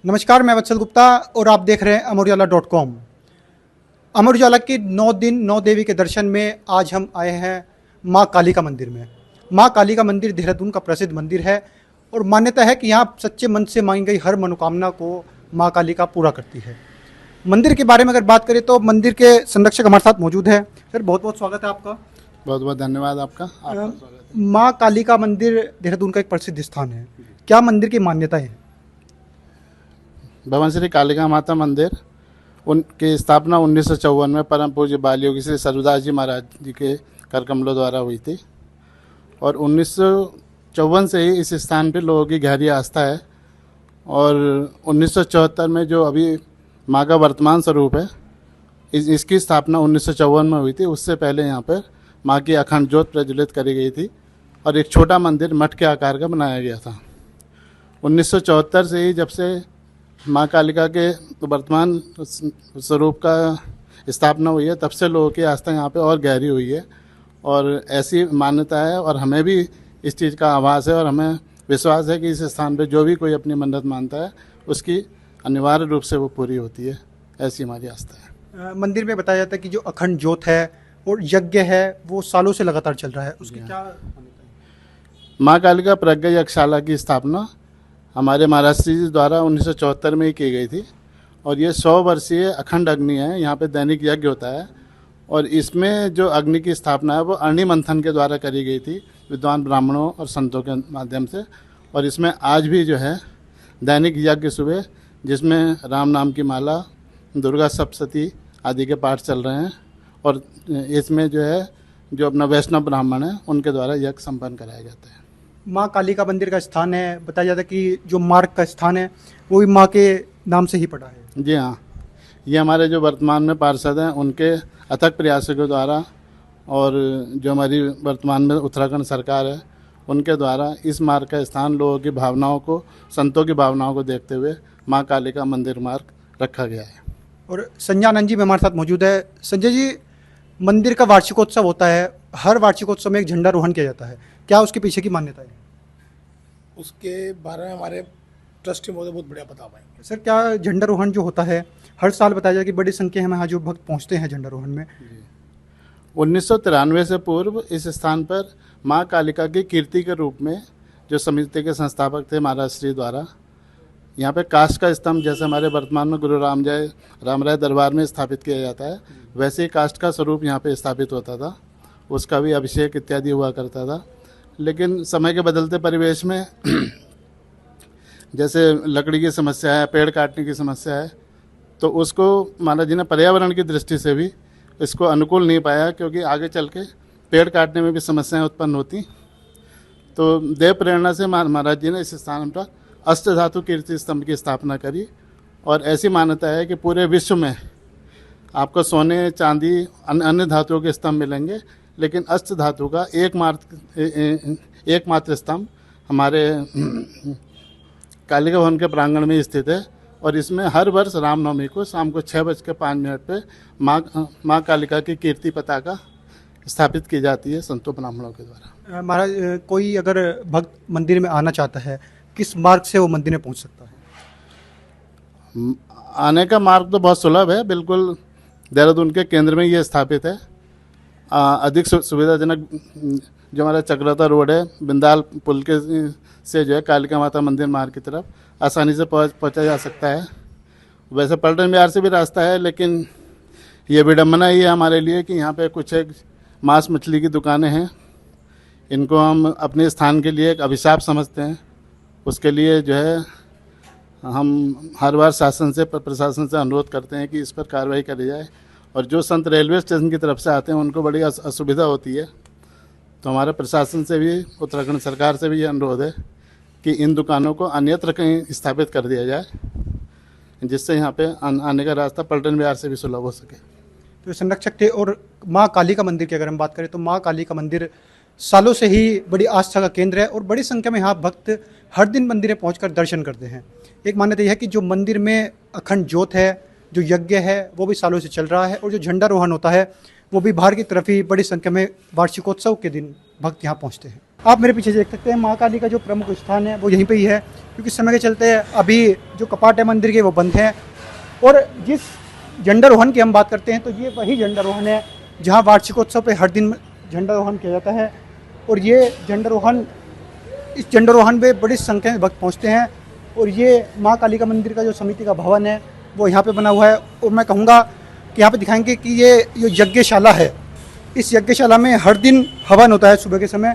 नमस्कार, मैं वत्सल गुप्ता और आप देख रहे हैं amoryala.com। अमर उजाला की 9 दिन 9 देवी के दर्शन में आज हम आए हैं माँ काली का मंदिर में। माँ काली का मंदिर देहरादून का प्रसिद्ध मंदिर है और मान्यता है कि यहाँ सच्चे मन से मांगी गई हर मनोकामना को माँ काली का पूरा करती है। मंदिर के बारे में अगर बात करें तो मंदिर के संरक्षक हमारे साथ मौजूद है। सर, बहुत बहुत स्वागत है आपका। बहुत बहुत धन्यवाद आपका स्वागत है। माँ काली का मंदिर देहरादून का एक प्रसिद्ध स्थान है, क्या मंदिर की मान्यता है? भवन श्री कालिका माता मंदिर उनकी स्थापना 1954 में परम पूज्य बाल योगी श्री सर्वदास जी महाराज जी के कर कमलों द्वारा हुई थी और 1954 से ही इस स्थान पर लोगों की गहरी आस्था है। और 1974 में जो अभी माँ का वर्तमान स्वरूप है इसकी स्थापना 1954 में हुई थी। उससे पहले यहाँ पर माँ की अखंड ज्योत प्रज्वलित करी गई थी और एक छोटा मंदिर मठ के आकार का बनाया गया था। 1974 से ही जब से माँ कालिका के वर्तमान स्वरूप का स्थापना हुई है तब से लोगों की आस्था यहाँ पे और गहरी हुई है और ऐसी मान्यता है और हमें भी इस चीज़ का आभास है और हमें विश्वास है कि इस स्थान पे जो भी कोई अपनी मन्नत मानता है उसकी अनिवार्य रूप से वो पूरी होती है, ऐसी हमारी आस्था है। मंदिर में बताया जाता है कि जो अखंड ज्योत है और यज्ञ है वो सालों से लगातार चल रहा है, उसकी क्या मान्यता है? माँ कालिका प्रज्ञा यज्ञशाला की स्थापना हमारे महाराष्ट्र जी द्वारा 1974 में ही की गई थी और ये 100 वर्षीय अखंड अग्नि है। यहाँ पे दैनिक यज्ञ होता है और इसमें जो अग्नि की स्थापना है वो अग्नि मंथन के द्वारा करी गई थी विद्वान ब्राह्मणों और संतों के माध्यम से। और इसमें आज भी जो है दैनिक यज्ञ सुबह जिसमें राम नाम की माला, दुर्गा सप्तशती आदि के पाठ चल रहे हैं और इसमें जो है जो अपना वैष्णव ब्राह्मण है उनके द्वारा यज्ञ संपन्न कराया जाता है। माँ काली का मंदिर का स्थान है, बताया जाता है कि जो मार्ग का स्थान है वो भी माँ के नाम से ही पड़ा है। जी हाँ, ये हमारे जो वर्तमान में पार्षद हैं उनके अथक प्रयासों के द्वारा और जो हमारी वर्तमान में उत्तराखंड सरकार है उनके द्वारा इस मार्ग का स्थान लोगों की भावनाओं को, संतों की भावनाओं को देखते हुए माँ काली का मंदिर मार्ग रखा गया है। और संजय आनंद जी हमारे साथ मौजूद है। संजय जी, मंदिर का वार्षिकोत्सव होता है, हर वार्षिकोत्सव में एक झंडारोहण किया जाता है, क्या उसके पीछे की मान्यता है? उसके बारे में हमारे ट्रस्टी महोदय बहुत बढ़िया बता पाएंगे। सर, क्या झंडारोहण जो होता है हर साल बताया जाए कि बड़ी संख्या में यहाँ जो भक्त पहुँचते हैं झंडारोहण में? 1993 से पूर्व इस स्थान पर माँ कालिका की कीर्ति के रूप में जो समिति के संस्थापक थे महाराज श्री द्वारा यहाँ पे काष्ठ का स्तंभ, जैसे हमारे वर्तमान में गुरु रामराय दरबार में स्थापित किया जाता है वैसे ही काष्ठ का स्वरूप यहाँ पे स्थापित होता था, उसका भी अभिषेक इत्यादि हुआ करता था। लेकिन समय के बदलते परिवेश में जैसे लकड़ी की समस्या है, पेड़ काटने की समस्या है, तो उसको महाराज जी ने पर्यावरण की दृष्टि से भी इसको अनुकूल नहीं पाया क्योंकि आगे चल के पेड़ काटने में भी समस्याएं उत्पन्न होती। तो देव प्रेरणा से महाराज जी ने इस स्थान पर अष्ट धातु कीर्ति स्तंभ की स्थापना करी और ऐसी मान्यता है कि पूरे विश्व में आपको सोने, चांदी, अन्य धातुओं के स्तंभ मिलेंगे लेकिन अष्ट धातु का एकमात्र स्तंभ हमारे कालिका भवन के प्रांगण में स्थित है और इसमें हर वर्ष रामनवमी को शाम को 6:05 पे माँ कालिका की कीर्ति पताका स्थापित की जाती है संतों ब्राह्मणों के द्वारा। महाराज, कोई अगर भक्त मंदिर में आना चाहता है किस मार्ग से वो मंदिर में पहुंच सकता है? आने का मार्ग तो बहुत सुलभ है, बिल्कुल देहरादून के केंद्र में ये स्थापित है। अधिक सुविधाजनक जो हमारा चक्रता रोड है बिंदाल पुल के से जो है कालिका माता मंदिर मार्ग की तरफ आसानी से पहुंचा जा सकता है। वैसे पलटन बिहार से भी रास्ता है लेकिन ये विडम्बना ही है हमारे लिए कि यहाँ पे कुछ एक मांस मछली की दुकानें हैं, इनको हम अपने स्थान के लिए एक अभिशाप समझते हैं। उसके लिए जो है हम हर बार शासन से, प्रशासन से अनुरोध करते हैं कि इस पर कार्रवाई करी जाए और जो संत रेलवे स्टेशन की तरफ से आते हैं उनको बड़ी असुविधा होती है। तो हमारे प्रशासन से भी, उत्तराखंड सरकार से भी ये अनुरोध है कि इन दुकानों को अन्यत्र कहीं स्थापित कर दिया जाए जिससे यहाँ पे आने का रास्ता पलटन बिहार से भी सुलभ हो सके। तो संरक्षक थे। और माँ काली का मंदिर की अगर हम बात करें तो माँ काली का मंदिर सालों से ही बड़ी आस्था का केंद्र है और बड़ी संख्या में यहाँ भक्त हर दिन मंदिर में पहुँचकर दर्शन करते हैं। एक मान्यता यह है कि जो मंदिर में अखंड ज्योत है, जो यज्ञ है वो भी सालों से चल रहा है और जो झंडारोहण होता है वो भी बाहर की तरफ ही बड़ी संख्या में वार्षिकोत्सव के दिन भक्त यहाँ पहुँचते हैं। आप मेरे पीछे देख सकते हैं महाकाली का जो प्रमुख स्थान है वो यहीं पे ही है, क्योंकि समय के चलते अभी जो कपाट है मंदिर के वो बंद हैं। और जिस झंडारोहण की हम बात करते हैं तो ये वही झंडारोहण है जहाँ वार्षिकोत्सव पे हर दिन झंडारोहण किया जाता है। और ये इस झंडारोहण में बड़ी संख्या में भक्त पहुँचते हैं। और ये माँ काली का मंदिर का जो समिति का भवन है वो यहाँ पे बना हुआ है। और मैं कहूँगा कि यहाँ पे दिखाएंगे कि ये यज्ञशाला है, इस यज्ञशाला में हर दिन हवन होता है सुबह के समय।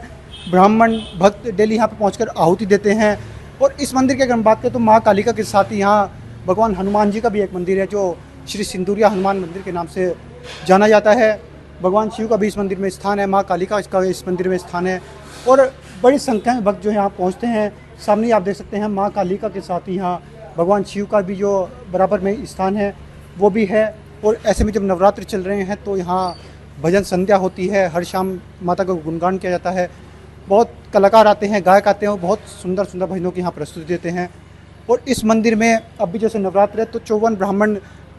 ब्राह्मण भक्त डेली यहाँ पे पहुँचकर आहुति देते हैं। और इस मंदिर की अगर हम बात करें तो माँ कालिका के साथ ही यहाँ भगवान हनुमान जी का भी एक मंदिर है जो श्री सिंदूरिया हनुमान मंदिर के नाम से जाना जाता है। भगवान शिव का भी इस मंदिर में स्थान है, माँ कालिका का इस मंदिर में स्थान है। और बड़ी संख्या में भक्त जो यहाँ पहुँचते हैं। सामने आप देख सकते हैं माँ कालिका के साथ ही यहाँ भगवान शिव का भी जो बराबर में स्थान है वो भी है। और ऐसे में जब नवरात्र चल रहे हैं तो यहाँ भजन संध्या होती है, हर शाम माता का गुणगान किया जाता है। बहुत कलाकार आते हैं, गायक आते हैं और बहुत सुंदर सुंदर भजनों की यहाँ प्रस्तुति देते हैं। और इस मंदिर में अब भी जैसे नवरात्र है तो 54 ब्राह्मण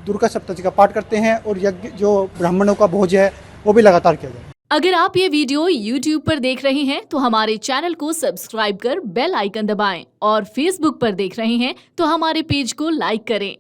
दुर्गा सप्तशती का पाठ करते हैं और यज्ञ जो ब्राह्मणों का भोज है वो भी लगातार किया जाता है। अगर आप ये वीडियो YouTube पर देख रहे हैं तो हमारे चैनल को सब्सक्राइब कर बेल आइकन दबाएं और Facebook पर देख रहे हैं तो हमारे पेज को लाइक करें।